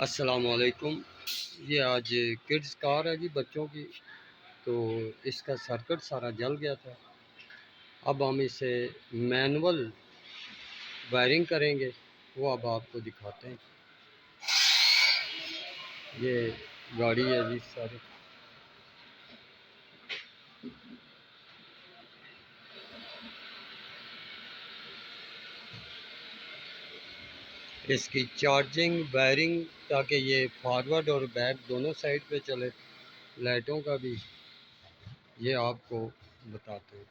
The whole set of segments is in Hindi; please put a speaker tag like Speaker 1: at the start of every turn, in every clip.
Speaker 1: अस्सलामुअलैकुम। ये आज किड्स कार है जी बच्चों की। तो इसका सर्किट सारा जल गया था। अब हम इसे मैनुअल वायरिंग करेंगे, वो अब आपको दिखाते हैं। ये गाड़ी है जी सारी। इसकी चार्जिंग वायरिंग ताकि ये फॉरवर्ड और बैक दोनों साइड पे चले। लाइटों का भी ये आपको बताते हैं।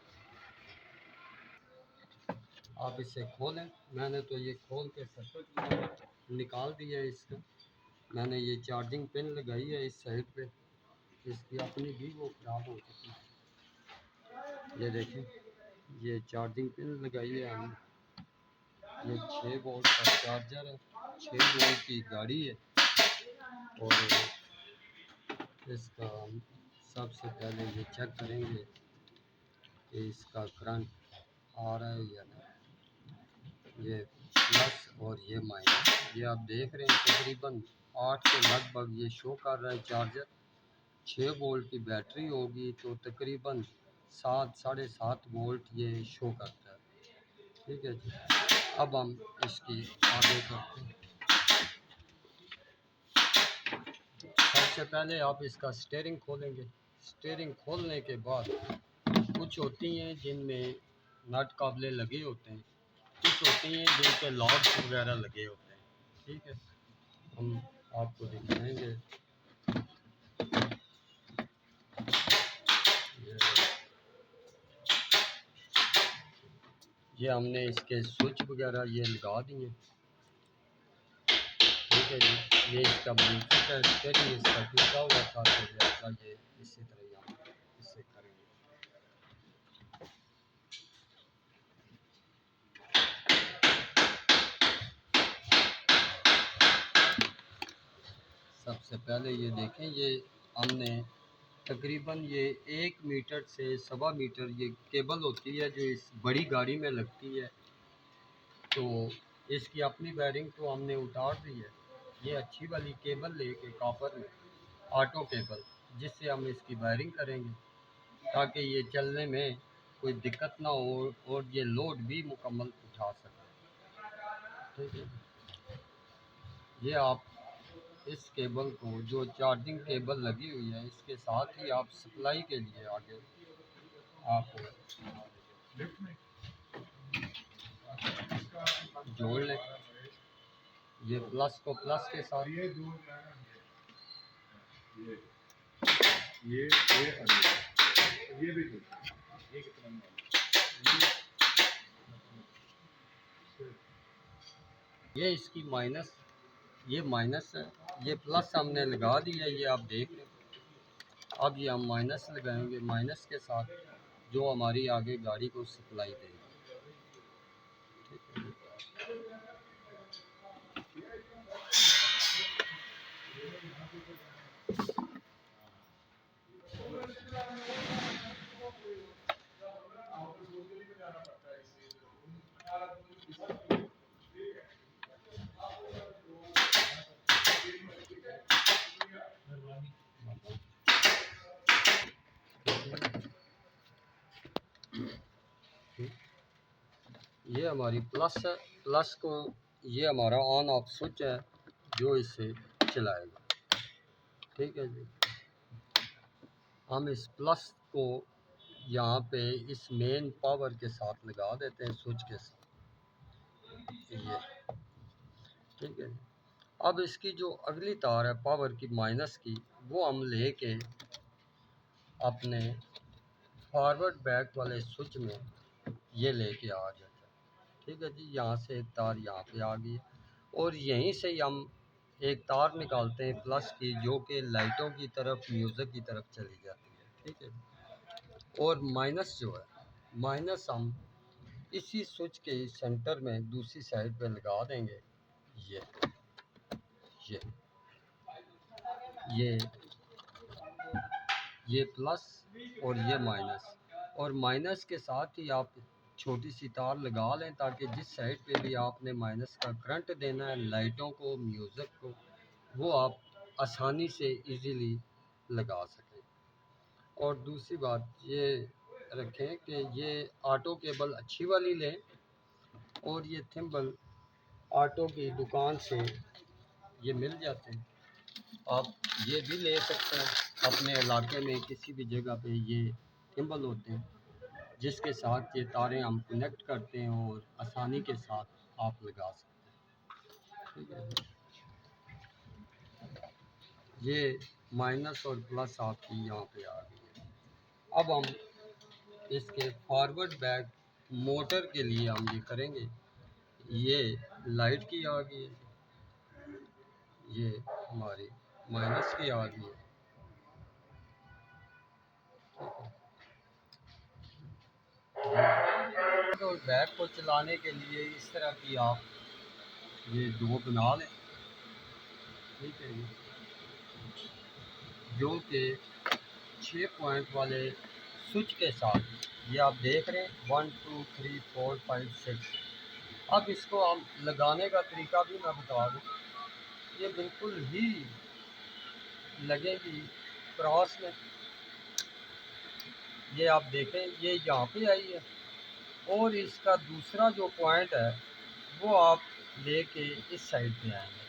Speaker 1: आप इसे खोलें। मैंने तो ये खोल के सर्किट निकाल दिया है इसका। मैंने ये चार्जिंग पिन लगाई है इस साइड पे। इसकी अपनी भी वो ख़राब हो चुकी है। ये देखें, ये चार्जिंग पिन लगाई है हमने। ये 6 वोल्ट का चार्जर है, 6 वोल्ट की गाड़ी है। और इसका हम सबसे पहले ये चेक करेंगे कि इसका करंट आ रहा है या नहीं। ये प्लस और ये माइनस, ये आप देख रहे हैं तकरीबन 8 के लगभग ये शो कर रहा है चार्जर। 6 वोल्ट की बैटरी होगी तो तकरीबन 7 साढ़े 7 वोल्ट ये शो करता है। ठीक है जी। अब हम इसकी आगे करते हैं। सबसे पहले आप इसका स्टीयरिंग खोलेंगे। स्टीयरिंग खोलने के बाद कुछ होती हैं जिनमें नट काबले लगे होते हैं, कुछ होती हैं जिनके लॉक्स वगैरह लगे होते हैं। ठीक है, हम आपको दिखाएंगे। ये हमने इसके स्विच वगैरह ये लगा दिए। ठीक है जी। ये इसका ब्लूटूथ है, स्टीयरिंग इसका टूटा हुआ था तो लिहाजा ये इसी तरह हम इसे करेंगे। सबसे पहले ये देखें, ये हमने तकरीबन ये 1 मीटर से 1.25 मीटर ये केबल होती है जो इस बड़ी गाड़ी में लगती है। तो इसकी अपनी वायरिंग तो हमने उतार दी है। ये अच्छी वाली केबल लेके कॉपर में, ऑटो केबल, जिससे हम इसकी वायरिंग करेंगे ताकि ये चलने में कोई दिक्कत ना हो और ये लोड भी मुकम्मल उठा सके। ठीक है, ये आप इस केबल को, जो चार्जिंग केबल लगी हुई है, इसके साथ ही आप सप्लाई के लिए आगे आप जोड़ लें। ये प्लस को प्लस के साथ, ये भी ये इसकी माइनस, ये माइनस है, ये प्लस हमने लगा दिया, ये आप देख रहे हैं। अब ये हम माइनस लगाएंगे, माइनस के साथ जो हमारी आगे गाड़ी को सप्लाई देगी। ये हमारी प्लस है, प्लस को ये हमारा ऑन ऑफ स्विच है जो इसे चलाएगा। ठीक है जी। हम इस प्लस को यहाँ पे इस मेन पावर के साथ लगा देते हैं, स्विच के साथ। ये ठीक है। अब इसकी जो अगली तार है पावर की माइनस की, वो हम लेके अपने फॉरवर्ड बैक वाले स्विच में ये लेके आ जाता है। ठीक है जी। यहाँ से एक तार यहाँ पे आ गई और यहीं से ही हम एक तार निकालते हैं प्लस की, जो कि लाइटों की तरफ, म्यूज़िक की तरफ चली जाती है। ठीक है। और माइनस जो है, माइनस हम इसी स्विच के सेंटर में दूसरी साइड पे लगा देंगे। ये ये ये ये प्लस और ये माइनस, और माइनस के साथ ही आप छोटी सी तार लगा लें ताकि जिस साइड पे भी आपने माइनस का करंट देना है, लाइटों को, म्यूज़िक को, वो आप आसानी से इजीली लगा सकें। और दूसरी बात ये रखें कि ये ऑटो केबल अच्छी वाली लें, और ये थिम्बल ऑटो की दुकान से ये मिल जाते हैं। आप ये भी ले सकते हैं, अपने इलाके में किसी भी जगह पे ये थिम्बल होते हैं जिसके साथ ये तारें हम कनेक्ट करते हैं और आसानी के साथ आप लगा सकते हैं। ठीक है, ये माइनस और प्लस आपकी यहाँ पे आ गई है। अब हम इसके फॉरवर्ड बैक मोटर के लिए हम ये करेंगे। ये लाइट की आ गई है, ये हमारी माइनस की आ गई है। तो बैक को चलाने के लिए इस तरह की आप ये दो बना लें। ठीक है जी, जो कि 6 पॉइंट वाले स्विच के साथ ये आप देख रहे हैं 1 2 3 4 5 6। अब इसको हम लगाने का तरीका भी मैं बता दूँ। ये बिल्कुल ही लगेगी क्रॉस में, ये आप देखें ये यहाँ पे आई है, और इसका दूसरा जो पॉइंट है वो आप लेके इस साइड पे आएंगे।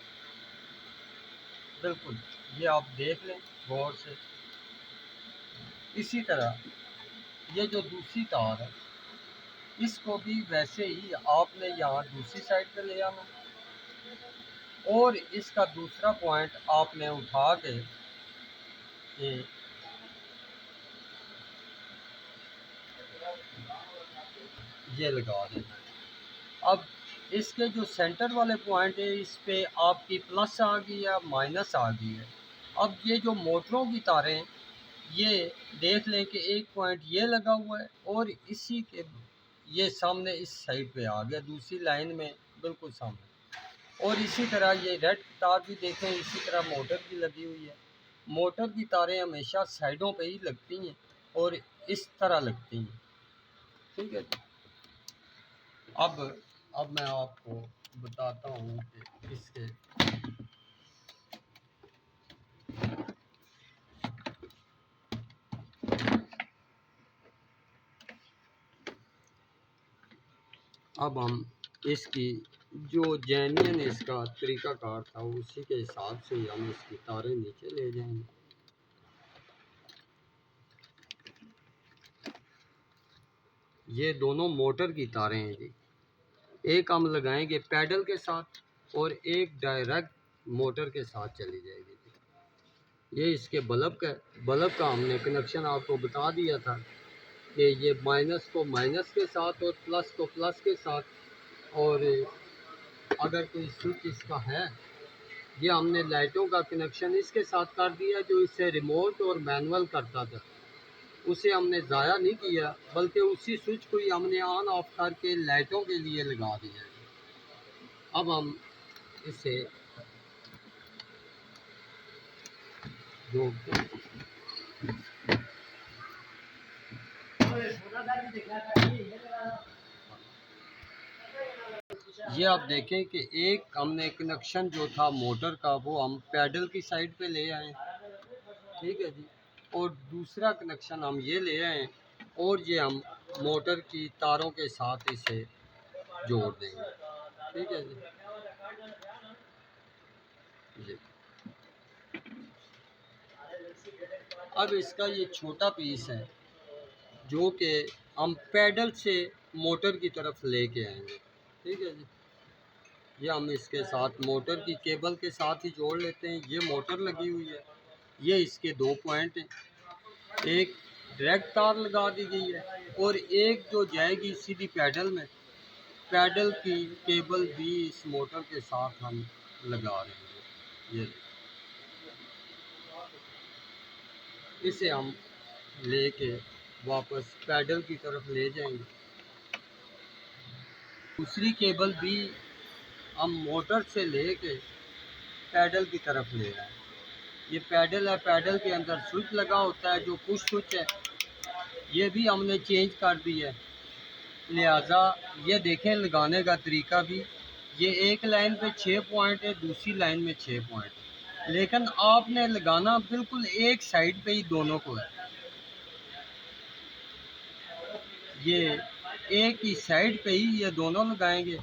Speaker 1: बिल्कुल, ये आप देख लें गौर से। इसी तरह ये जो दूसरी तार है इसको भी वैसे ही आपने यहाँ दूसरी साइड पे ले आना, और इसका दूसरा पॉइंट आपने उठा के ये लगा देना। अब इसके जो सेंटर वाले पॉइंट है इस पे आपकी प्लस आ गई या माइनस आ गई है। अब ये जो मोटरों की तारें ये देख लें कि एक पॉइंट ये लगा हुआ है, और इसी के ये सामने इस साइड पे आ गया दूसरी लाइन में बिल्कुल सामने। और इसी तरह ये रेड तार भी देखें, इसी तरह मोटर की लगी हुई है। मोटर की तारें हमेशा साइडों पे ही लगती हैं और इस तरह लगती हैं। ठीक है जी। अब मैं आपको बताता हूँ कि इसके अब हम इसकी जो जेन्युइन इसका तरीक़ाकार था उसी के हिसाब से हम इसकी तारें नीचे ले जाएंगे। ये दोनों मोटर की तारें हैं जी। एक हम लगाएंगे पैडल के साथ और एक डायरेक्ट मोटर के साथ चली जाएगी जी। ये इसके बल्ब का हमने कनेक्शन आपको बता दिया था कि ये माइनस को माइनस के साथ और प्लस को प्लस के साथ, और अगर कोई स्विच इसका है ये हमने लाइटों का कनेक्शन इसके साथ कर दिया जो इससे रिमोट और मैनुअल करता था, उसे हमने ज़ाया नहीं किया बल्कि उसी स्विच को ही हमने ऑन ऑफ करके लाइटों के लिए लगा दिया। अब हम इसे जोड़ दें। ये आप देखें कि एक हमने कनेक्शन जो था मोटर का वो हम पैडल की साइड पे ले आए। ठीक है जी, और दूसरा कनेक्शन हम ये ले आए और ये हम मोटर की तारों के साथ इसे जोड़ देंगे। ठीक है जी। अब इसका ये छोटा पीस है जो कि हम पैडल से मोटर की तरफ लेके आएंगे। ठीक है जी, ये हम इसके साथ मोटर की केबल के साथ ही जोड़ लेते हैं। ये मोटर लगी हुई है, ये इसके दो पॉइंट हैं, एक डायरेक्ट तार लगा दी गई है और एक जो जाएगी सीधी पैडल में, पैडल की केबल भी इस मोटर के साथ हम लगा रहे हैं। ये इसे हम लेके वापस पैडल की तरफ ले जाएंगे। दूसरी केबल भी हम मोटर से लेके पैडल की तरफ ले रहे हैं। ये पैडल है, पैडल के अंदर स्विच लगा होता है जो पुश स्विच है, ये भी हमने चेंज कर दिया है। लिहाजा ये देखें लगाने का तरीका भी, ये एक लाइन पे 6 पॉइंट है, दूसरी लाइन में 6 पॉइंट है। लेकिन आपने लगाना बिल्कुल एक साइड पे ही दोनों को है। ये एक ही साइड पे ही ये दोनों लगाएंगे।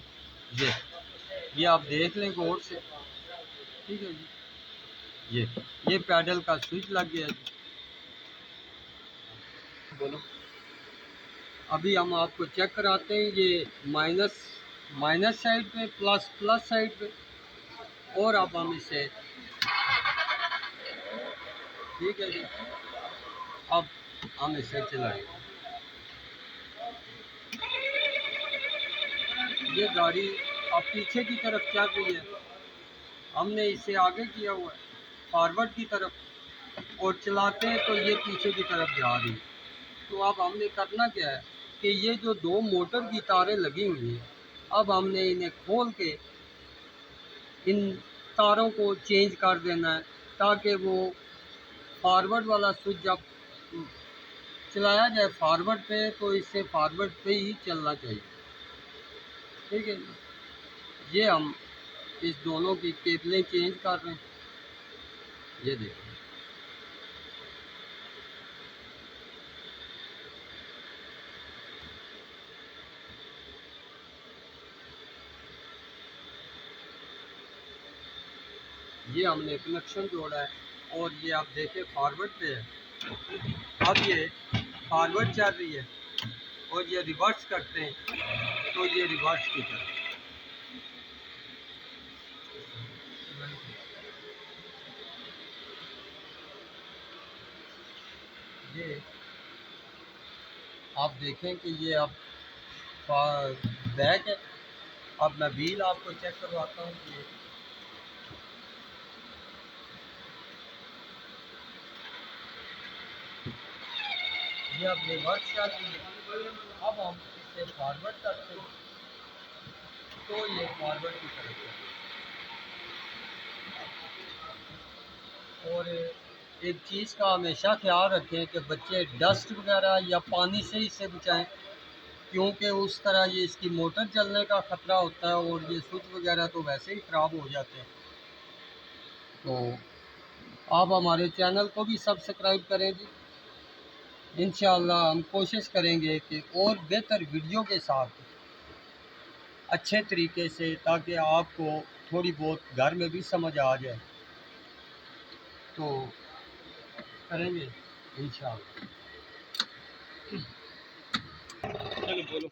Speaker 1: ये आप देख लें गौर से। ठीक है जी। ये पैडल का स्विच लग गया जी। बोलो। अभी हम आपको चेक कराते हैं। ये माइनस साइड पे, प्लस साइड पे। और अब हम इसे, ठीक है जी, अब हम इसे चलाएंगे। ये गाड़ी अब पीछे की तरफ चल रही है। हमने इसे आगे किया हुआ है फॉरवर्ड की तरफ, और चलाते हैं तो ये पीछे की तरफ जा रही है। तो अब हमने करना क्या है कि ये जो दो मोटर की तारें लगी हुई हैं, अब हमने इन्हें खोल के इन तारों को चेंज कर देना है, ताकि वो फॉरवर्ड वाला स्विच जब चलाया जाए फॉरवर्ड पे, तो इससे फॉरवर्ड पे ही चलना चाहिए। ठीक है जी। ये हम इस दोनों की केबलें चेंज कर रहे हैं। ये देखिए, ये हमने कनेक्शन जोड़ा है और ये आप देखें फॉरवर्ड पे है। अब ये फॉरवर्ड चल रही है और ये रिवर्स करते हैं तो ये रिवर्स की तरफ। ये आप देखें कि ये अब बैक है। अब मैं व्हील आपको चेक करवाता हूँ कि ये अब रिवर्स चल रही है। अब हम इसे फॉरवर्ड करते हैं तो ये फॉरवर्ड की तरफ है। और एक चीज़ का हमेशा ख्याल रखें कि बच्चे डस्ट वगैरह या पानी से इसे बचाएं, क्योंकि उस तरह ये इसकी मोटर चलने का ख़तरा होता है और ये स्विच वगैरह तो वैसे ही ख़राब हो जाते हैं। तो आप हमारे चैनल को भी सब्सक्राइब करें जी। इंशाअल्लाह हम कोशिश करेंगे कि और बेहतर वीडियो के साथ अच्छे तरीके से, ताकि आपको थोड़ी बहुत घर में भी समझ आ जाए, तो करेंगे इंशाअल्लाह। चलो बोलो।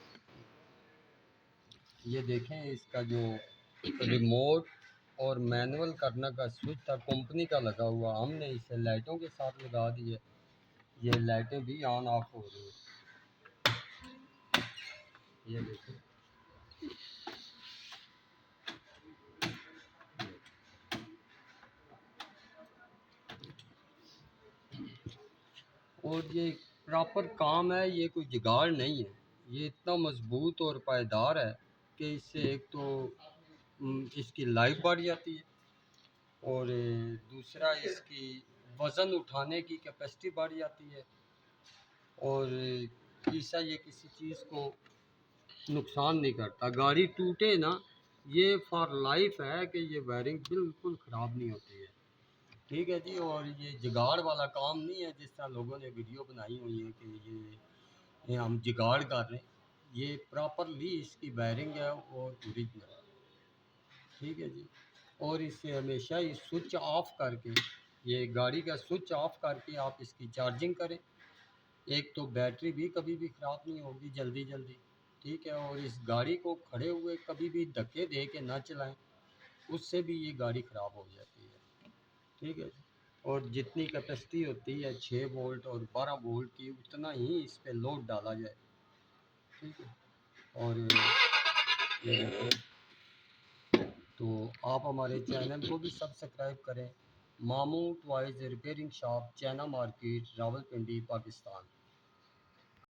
Speaker 1: ये देखें, इसका जो रिमोट और मैनुअल करने का स्विच था कंपनी का लगा हुआ, हमने इसे लाइटों के साथ लगा दिया। ये लाइटें भी ऑन ऑफ हो रही हैं। ये देखें, और ये प्रॉपर काम है, ये कोई जुगाड़ नहीं है। ये इतना मजबूत और पायदार है कि इससे एक तो इसकी लाइफ बढ़ जाती है, और दूसरा इसकी वज़न उठाने की कैपेसिटी बढ़ जाती है, और तीसरा ये किसी चीज़ को नुकसान नहीं करता। गाड़ी टूटे ना, ये फॉर लाइफ है कि ये वायरिंग बिल्कुल ख़राब नहीं होती है। ठीक है जी। और ये जुगाड़ वाला काम नहीं है जिस तरह लोगों ने वीडियो बनाई हुई है कि ये हम जुगाड़ कर रहे हैं। ये प्रॉपरली इसकी वायरिंग है और ओरिजिनल है। ठीक है जी। और इसे हमेशा ही स्विच ऑफ करके, ये गाड़ी का स्विच ऑफ करके आप इसकी चार्जिंग करें। एक तो बैटरी भी कभी भी ख़राब नहीं होगी जल्दी जल्दी। ठीक है। और इस गाड़ी को खड़े हुए कभी भी धक्के दे के ना चलाएं, उससे भी ये गाड़ी ख़राब हो जाती है। ठीक है। और जितनी कैपेसिटी होती है 6 वोल्ट और 12 वोल्ट की, उतना ही इस पे लोड डाला जाए। ठीक है। और ये देखो, तो आप हमारे चैनल को भी सब्सक्राइब करें। मामू टॉयज़ रिपेयरिंग शॉप, चैना मार्केट, रावलपिंडी, पाकिस्तान।